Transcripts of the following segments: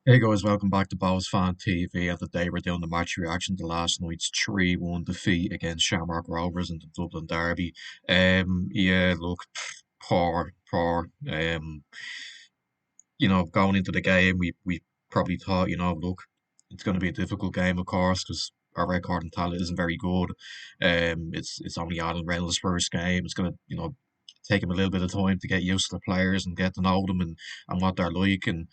Hey guys, welcome back to Bowls Fan TV. And today we're doing the match reaction to last night's 3-1 defeat against Shamrock Rovers in the Dublin Derby. Yeah, look, poor, poor. Going into the game, we probably thought, look, it's going to be a difficult game, of course, because our record and talent isn't very good. It's only Alan Reynolds' first game. It's going to, take him a little bit of time to get used to the players and get to know them and what they're like. And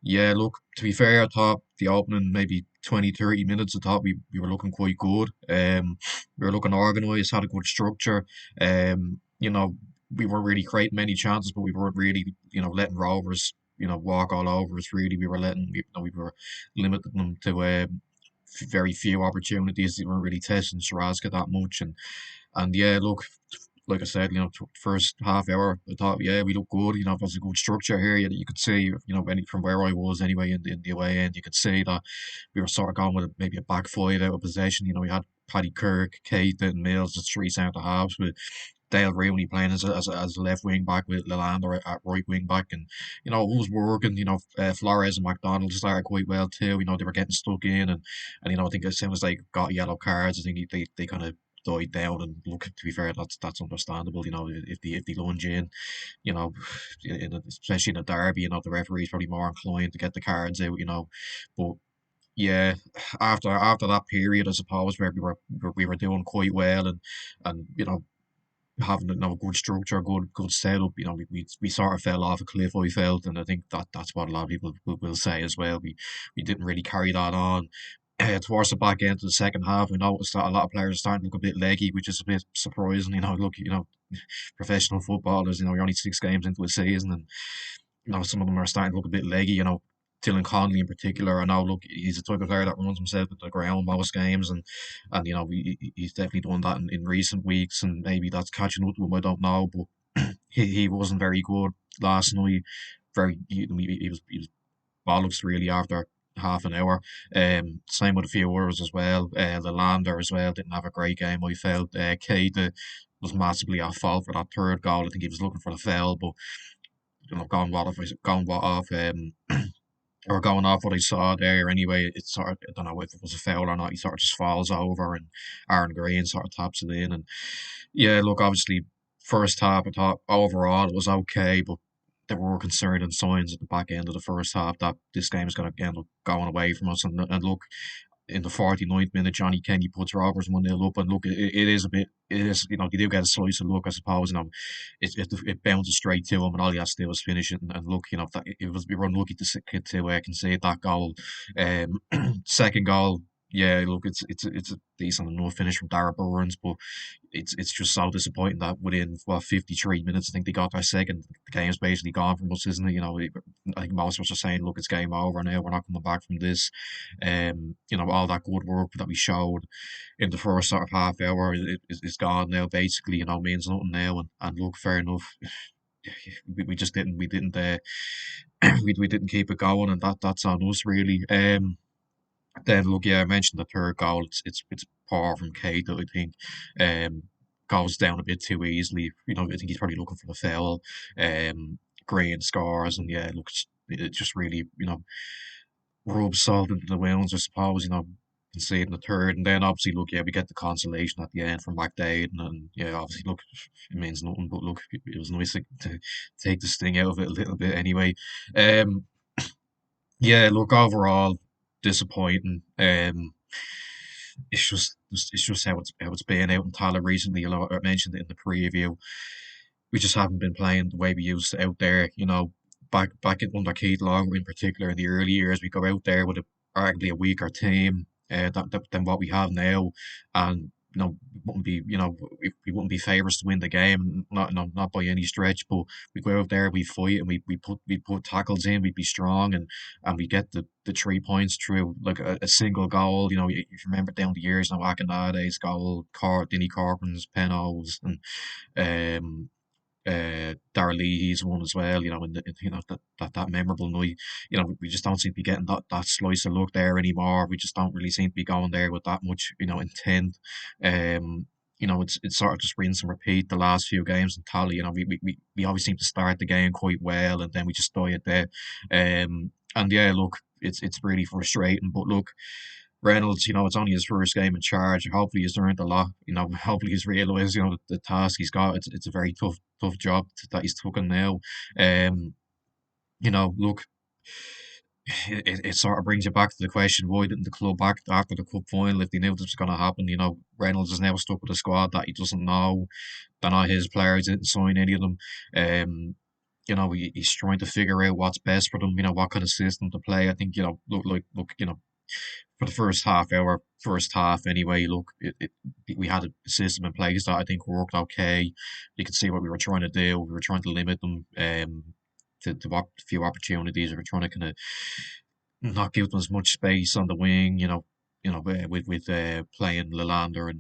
yeah, look, to be fair, I thought the opening maybe 20, 30 minutes, I thought we were looking quite good. We were looking organised, had a good structure. We weren't really creating many chances, but we weren't really, letting Rovers, walk all over us. Really, we were limiting them to very few opportunities. They weren't really testing Shirazka that much, and yeah, look, like I said, first half hour, I thought, yeah, we look good. There's a good structure here. You could see, from where I was anyway in the away end, you could see that we were sort of going with maybe a back five out of possession. We had Paddy Kirk, Keita, and Mills, the three centre halves, with Dale Rooney playing as a left wing back with Lelander at right wing back, and it was working. Flores and McDonald started quite well too. They were getting stuck in, and I think as soon as they got yellow cards, I think they kind of died down. And look, to be fair, that's understandable. If they lunge in, you know, especially in a derby, the referee's probably more inclined to get the cards out. But yeah, after that period, I suppose where we were doing quite well, and having good structure, good setup. We sort of fell off a cliff. I felt, and I think that's what a lot of people will say as well. We didn't really carry that on. Towards the back end of the second half, we noticed that a lot of players are starting to look a bit leggy, which is a bit surprising. Look, professional footballers, you're only 6 games into a season, and some of them are starting to look a bit leggy. Dylan Conley in particular. I know, look, he's the type of player that runs himself at the ground most games, and he's definitely done that in recent weeks, and maybe that's catching up to him. I don't know, but he wasn't very good last night. He was bollocks really after half an hour. Same with a few others as well. Lelander as well didn't have a great game. I felt Keita was massively at fault for that third goal. I think he was looking for the foul, but going what off or going off what I saw there anyway, it's sort of, I don't know if it was a foul or not. He sort of just falls over, and Aaron Green sort of taps it in. And yeah, look, obviously, first half, I thought overall it was okay, but there were concerning signs at the back end of the first half that this game is going to end up going away from us. And look, in the 49th minute, Johnny Kenny puts Rovers 1-0 up. And look, it is a bit, it is, you do get a slice of luck, I suppose. It bounces straight to him, and all he has to do is finish it. And look, we were unlucky to concede that goal. Second goal, yeah, look, it's a decent enough finish from Dara Burns, but it's just so disappointing that within 53 minutes, I think they got their second. The game's basically gone from us, isn't it? I think most of us are saying, look, it's game over now. We're not coming back from this. All that good work that we showed in the first sort of half hour is gone now. Basically, means nothing now. And look, fair enough. We just didn't we didn't keep it going, and that's on us really. Then look, yeah, I mentioned the third goal. It's poor from Keita, I think. Um, Goes down a bit too easily. I think he's probably looking for the foul. Green scores, and yeah, looks it just really rubs salt into the wounds, I suppose. Conceding the third, and then obviously look, yeah, we get the consolation at the end from McDade, and yeah, obviously look, it means nothing, but look, it was nice to take the sting out of it a little bit anyway. Um, yeah, look, overall disappointing. It's just how it's been out in Tyler recently. I mentioned it in the preview. We just haven't been playing the way we used to out there. Back under Keith Long in particular in the early years, we go out there with arguably a weaker team than what we have now, and we wouldn't be favourites to win the game, not by any stretch. But we go out there, we fight, and we put tackles in. We'd be strong, and we get the 3 points through like a single goal. If you remember down the years, Akinada's goal, Denny Corcoran's penalties, and um Darrell Leahy's one as well, that memorable night. We just don't seem to be getting that slice of luck there anymore. We just don't really seem to be going there with that much, intent. It's sort of just rinse and repeat the last few games and tally. We always seem to start the game quite well, and then we just die at there. And yeah, look. it's really frustrating. But look, Reynolds, it's only his first game in charge. Hopefully he's learned a lot. Hopefully he's realised, the task he's got. It's a very tough job that he's taken now. Um, look, it sort of brings you back to the question, why didn't the club back after the cup final if they knew this was going to happen? Reynolds is now stuck with a squad that he doesn't know. They're not his players, he didn't sign any of them. He's trying to figure out what's best for them, what kind of system to play. I think, look, for the first half anyway, look, we had a system in place that I think worked okay. You could see what we were trying to do. We were trying to limit them to few opportunities. We were trying to kind of not give them as much space on the wing, with playing Lalander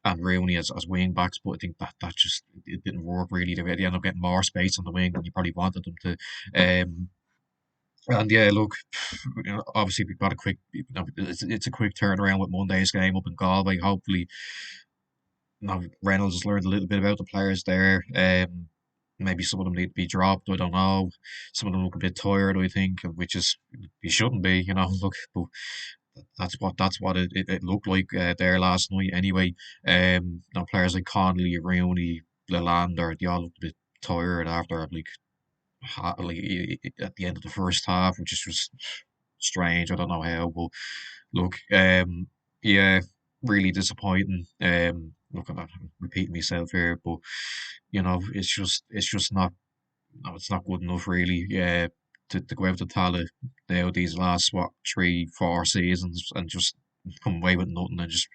and Rooney as wing backs, but I think that just it didn't work really. They ended up getting more space on the wing than you probably wanted them to. Um, and yeah, look, obviously we've got a quick, it's a quick turnaround with Monday's game up in Galway. Hopefully, Reynolds has learned a little bit about the players there. Maybe some of them need to be dropped. I don't know. Some of them look a bit tired, I think, which is you shouldn't be. Look, but that's what it looked like there last night. Anyway, players like Connolly, Rooney, Lelander, they all looked a bit tired after at the end of the first half, which is just strange. I don't know how, but look, yeah, really disappointing. Look, I'm repeating myself here, but it's just not, no, it's not good enough, really. Yeah, to go out to Tala now these last 3, 4 seasons and just come away with nothing and just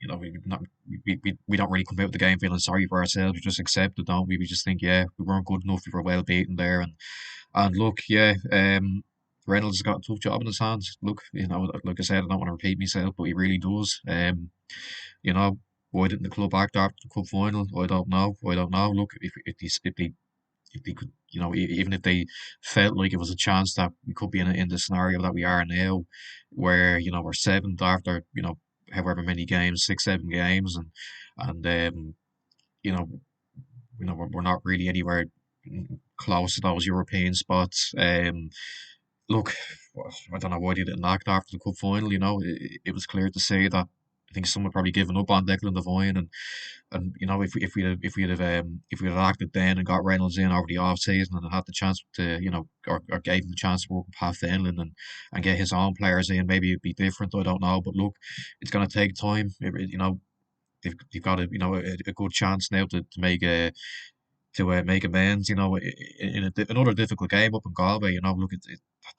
we don't really come out of the game feeling sorry for ourselves. We just accept it, don't we? We just think, yeah, we weren't good enough. We were well beaten there, and look, yeah, Reynolds has got a tough job in his hands. Look, like I said, I don't want to repeat myself, but he really does. You know, why didn't the club act after the cup final? I don't know. I don't know. Look, if they could, even if they felt like it was a chance that we could be in the scenario that we are now, where we're seventh after however many games, 6, 7 games, and you know we're not really anywhere close to those European spots. Look, I don't know why they didn't act after the cup final. It was clear to say that I think some had probably given up on Declan Devine, and if we had acted then and got Reynolds in over the off season and had the chance to or gave him the chance to work with Pat Fenlon and get his own players in, maybe it'd be different. I don't know, but look, it's going to take time. They've got a good chance now to make amends. In another difficult game up in Galway. Look,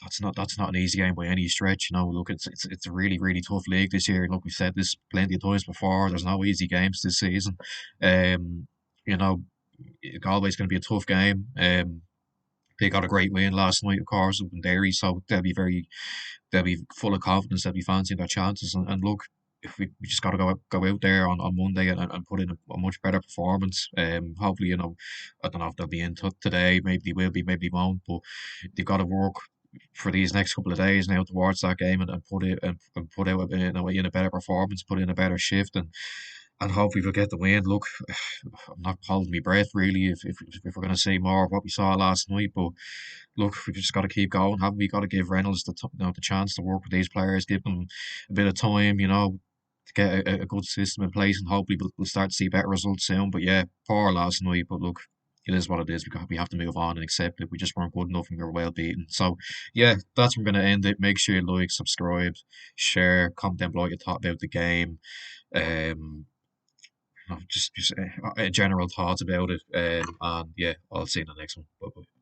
that's not an easy game by any stretch. Look, it's a really really tough league this year. Look, we've said this plenty of times before. There's no easy games this season. Um, you know, Galway's going to be a tough game. They got a great win last night, of course, up in Derry, so they'll be full of confidence. They'll be fancying their chances. And look, if we just got to go out there on Monday and put in a much better performance. Hopefully, I don't know if they'll be in today. Maybe they will be, maybe they won't. But they've got to work for these next couple of days now towards that game and put it and put out in a better performance, put in a better shift, and hopefully we'll get the win. Look, I'm not holding my breath really if we're going to see more of what we saw last night, but look, we've just got to keep going, haven't we? Got to give Reynolds the chance to work with these players, give them a bit of time, to get a good system in place, and hopefully we'll start to see better results soon. But yeah, poor last night, but look, it is what it is. We have to move on and accept it. We just weren't good enough and we were well beaten. So yeah, that's where I'm going to end it. Make sure you like, subscribe, share, comment down below what you thought about the game. Um, just general thoughts about it. And yeah, I'll see you in the next one. Bye bye.